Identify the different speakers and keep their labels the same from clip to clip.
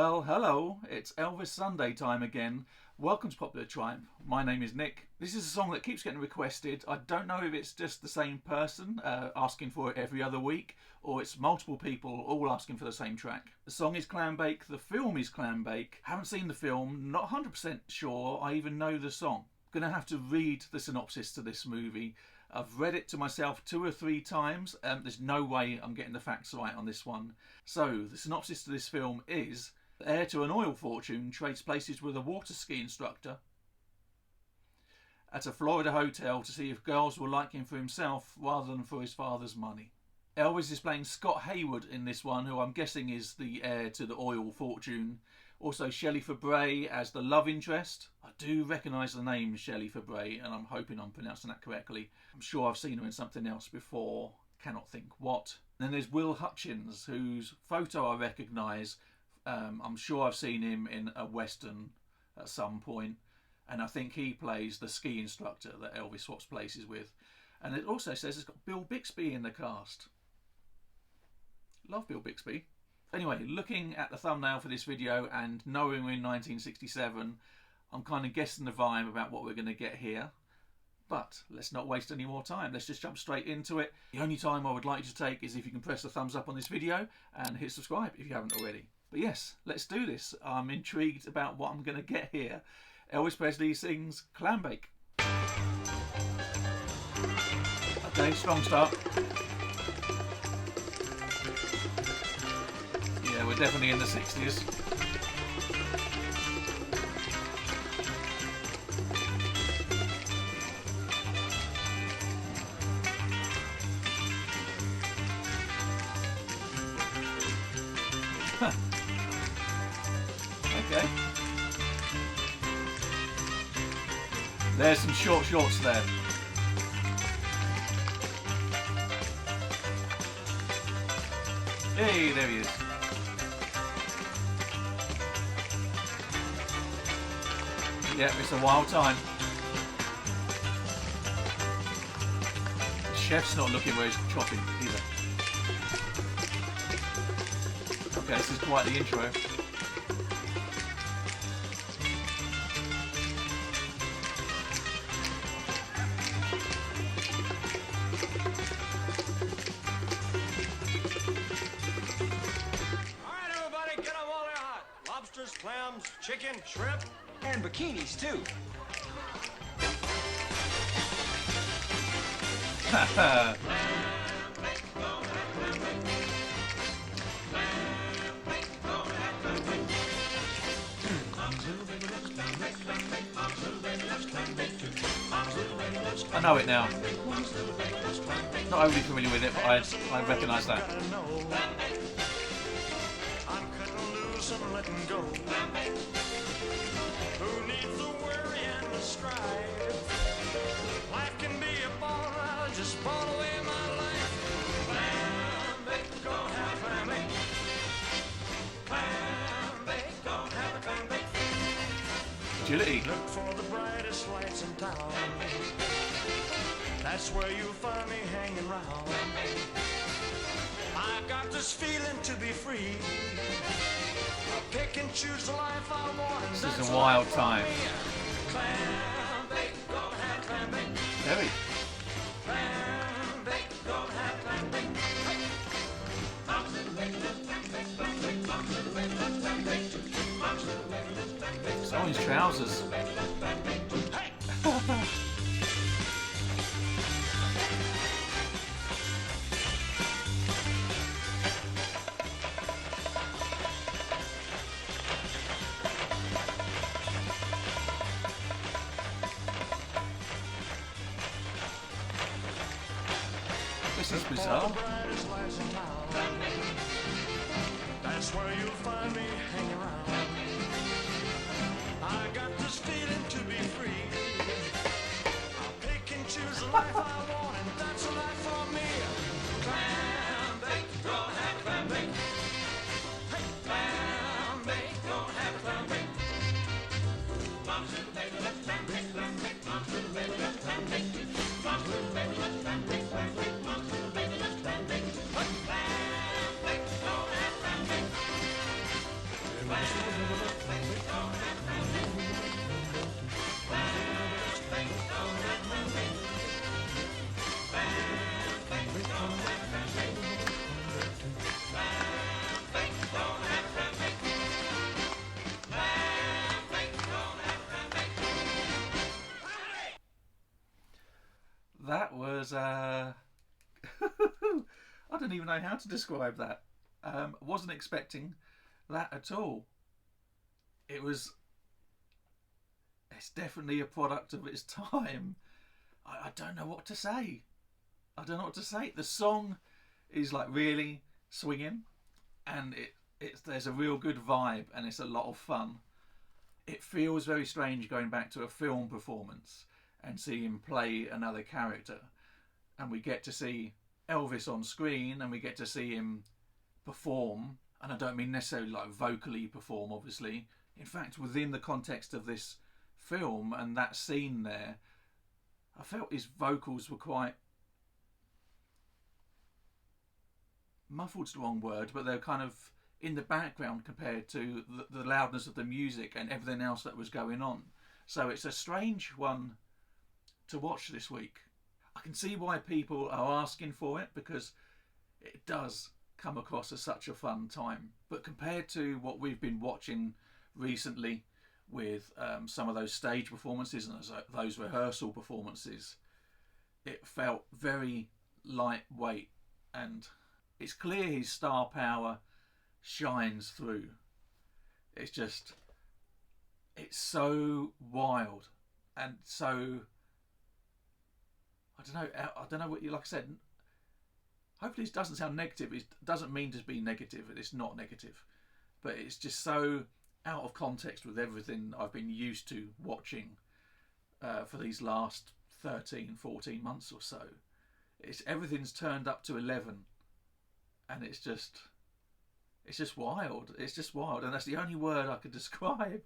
Speaker 1: Well, hello, it's Elvis Sunday time again. Welcome to Popular Triumph. My name is Nick. This is a song that keeps getting requested. I don't know if it's just the same person asking for it every other week, or it's multiple people all asking for the same track. The song is Clambake, the film is Clambake. Haven't seen the film, not 100% sure I even know the song. Gonna have to read the synopsis to this movie. I've read it to myself 2 or 3 times. There's no way I'm getting the facts right on this one. So, the synopsis to this film is: the heir to an oil fortune trades places with a water ski instructor at a Florida hotel to see if girls will like him for himself rather than for his father's money. Elvis is playing Scott Heyward in this one, who I'm guessing is the heir to the oil fortune. Also Shelley Fabre as the love interest. I do recognise the name Shelley Fabre, and I'm hoping I'm pronouncing that correctly. I'm sure I've seen her in something else before, cannot think what. And then there's Will Hutchins, whose photo I recognise. I'm sure I've seen him in a western at some point, and I think he plays the ski instructor that Elvis swaps places with. And it also says it's got Bill Bixby in the cast. Love Bill Bixby. Anyway, looking at the thumbnail for this video and knowing we're in 1967, I'm kind of guessing the vibe about what we're going to get here. But let's not waste any more time. Let's just jump straight into it. The only time I would like you to take is if you can press the thumbs up on this video and hit subscribe if you haven't already. But yes, let's do this. I'm intrigued about what I'm going to get here. Elvis Presley sings Clambake. Okay, strong start. Yeah, we're definitely in the 60s. Okay. There's some short shorts there. Hey, there he is. Yeah, it's a wild time. The chef's not looking where he's chopping either. Okay, this is quite the intro.
Speaker 2: Alright everybody, get them while they're hot. Lobsters, clams, chicken, shrimp, and bikinis too.
Speaker 1: I know it now. Not overly familiar with it, but I recognise that.
Speaker 2: I'm cutting loose and letting go. Who needs the worry and the strife? Life can be a ball, I'll just ball away my life. Clambake, go have clambake. Clambake, go have a clambake.
Speaker 1: Agility.
Speaker 2: Look for the brightest lights in town. That's where you'll find me hanging round. I got this feeling to be free. I pick and choose the life I want.
Speaker 1: This is a wild time.
Speaker 2: Clambake, go have clambake.
Speaker 1: Very.
Speaker 2: Clambake, go have clambake.
Speaker 1: It's on his trousers. This is bizarre.
Speaker 2: That's where you'll find me hanging around. I got this feeling to be free. I'll pick and choose the life I want, and that's a life for me. Clambake, go have clambake. Hey, clambake, go have clambake. Mom's little baby, let's clambake, clambake. Mom's little baby, let's clambake. Mom's little baby, let's clambake, clambake. Mom's little baby, let's clambake. Clambake, go have clambake.
Speaker 1: That was I don't even know how to describe that. Wasn't expecting that at all. It's definitely a product of its time. I don't know what to say. I don't know what to say. The song is like really swinging, and there's a real good vibe, and it's a lot of fun. It feels very strange going back to a film performance and see him play another character, and we get to see Elvis on screen and we get to see him perform, and I don't mean necessarily like vocally perform, obviously. In fact, within the context of this film and that scene there, I felt his vocals were quite muffled's the wrong word, but they're kind of in the background compared to the loudness of the music and everything else that was going on. So it's a strange one to watch this week. I can see why people are asking for it, because it does come across as such a fun time. But compared to what we've been watching recently with some of those stage performances and those rehearsal performances, it felt very lightweight, and it's clear his star power shines through. It's so wild and so, I don't know what you, like I said, hopefully it doesn't sound negative. It doesn't mean to be negative. It's not negative, but it's just so out of context with everything I've been used to watching for these last 13, 14 months or so. Everything's turned up to 11, and it's just wild. It's just wild, and that's the only word I could describe.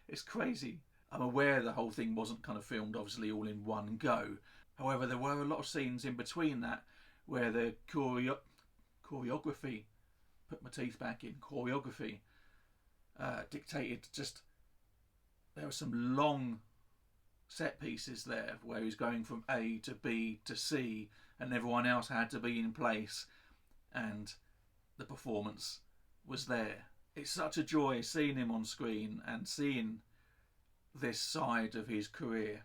Speaker 1: It's crazy. I'm aware the whole thing wasn't kind of filmed obviously all in one go. However, there were a lot of scenes in between that where the choreography, put my teeth back in, choreography dictated just, there were some long set pieces there where he's going from A to B to C and everyone else had to be in place and the performance was there. It's such a joy seeing him on screen and seeing this side of his career.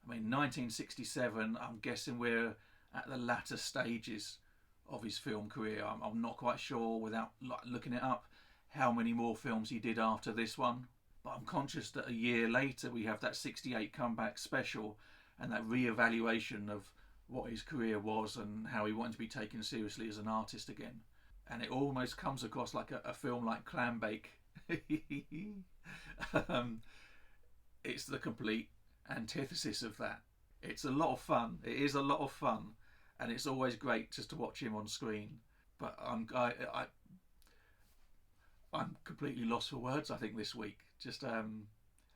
Speaker 1: I mean, 1967, I'm guessing we're at the latter stages of his film career. I'm not quite sure, without looking it up, how many more films he did after this one. But I'm conscious that a year later we have that 68 comeback special and that re-evaluation of what his career was and how he wanted to be taken seriously as an artist again. And it almost comes across like a film like Clambake. It's the complete antithesis of that. It's a lot of fun. It is a lot of fun, and it's always great just to watch him on screen. But I'm completely lost for words, I think, this week. Just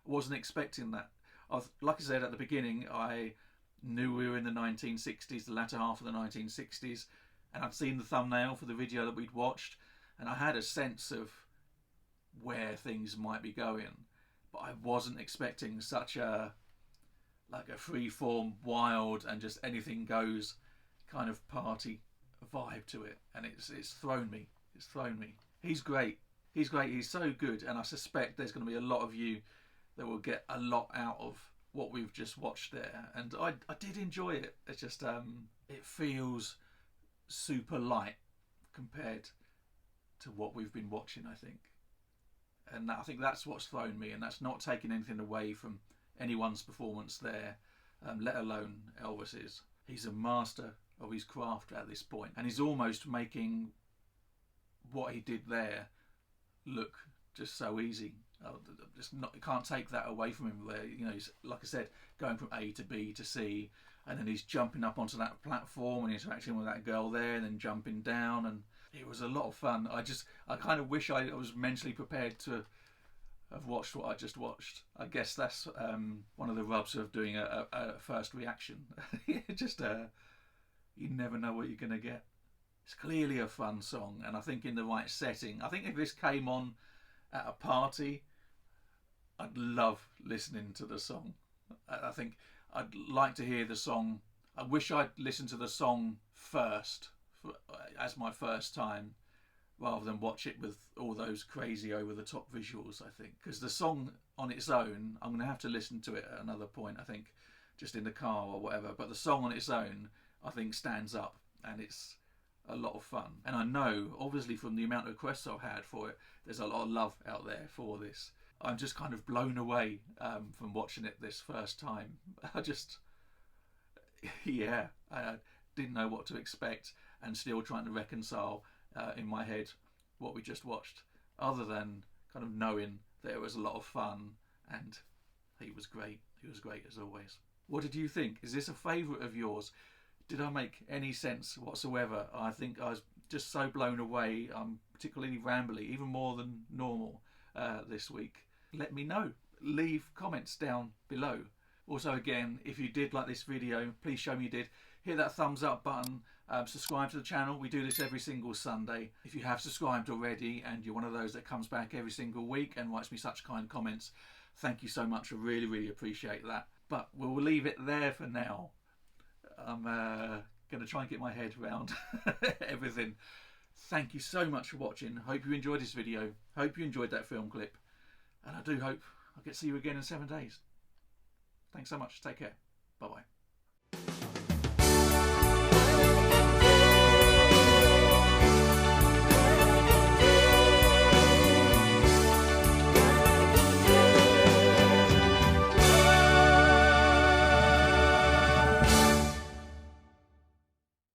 Speaker 1: wasn't expecting that. Like I said at the beginning, I knew we were in the 1960s, the latter half of the 1960s, and I'd seen the thumbnail for the video that we'd watched, and I had a sense of where things might be going, but I wasn't expecting such a free-form, wild, and just anything goes kind of party vibe to it, and it's thrown me. It's thrown me. He's great. He's great. He's so good, and I suspect there's going to be a lot of you that will get a lot out of what we've just watched there, and I did enjoy it. It's just it feels super light compared to what we've been watching, I think, and I think that's what's thrown me, and that's not taking anything away from anyone's performance there, let alone Elvis's. He's a master of his craft at this point, and he's almost making what he did there look just so easy. You can't take that away from him. Where, you know, he's, like I said, going from A to B to C, and then he's jumping up onto that platform and interacting with that girl there, and then jumping down, and it was a lot of fun. I kind of wish I was mentally prepared to have watched what I just watched. I guess that's one of the rubs of doing a first reaction. Just you never know what you're going to get. It's clearly a fun song, and I think in the right setting. I think if this came on at a party, I'd love listening to the song. I think I'd like to hear the song. I wish I'd listened to the song first as my first time, rather than watch it with all those crazy over-the-top visuals, I think. Because the song on its own, I'm going to have to listen to it at another point, I think, just in the car or whatever. But the song on its own, I think, stands up, and it's a lot of fun. And I know, obviously, from the amount of requests I've had for it, there's a lot of love out there for this. I'm just kind of blown away from watching it this first time. I didn't know what to expect, and still trying to reconcile in my head what we just watched, other than kind of knowing that it was a lot of fun and he was great. He was great as always. What did you think? Is this a favourite of yours? Did I make any sense whatsoever? I think I was just so blown away. I'm particularly rambly, even more than normal this week. Let me know. Leave comments down below. Also, again, if you did like this video, please show me you did. Hit that thumbs up button. Subscribe to the channel. We do this every single Sunday. If you have subscribed already and you're one of those that comes back every single week and writes me such kind comments, thank you so much. I really, really appreciate that. But we'll leave it there for now. I'm going to try and get my head around everything. Thank you so much for watching. Hope you enjoyed this video. Hope you enjoyed that film clip. And I do hope I get to see you again in 7 days. Thanks so much. Take care. Bye-bye.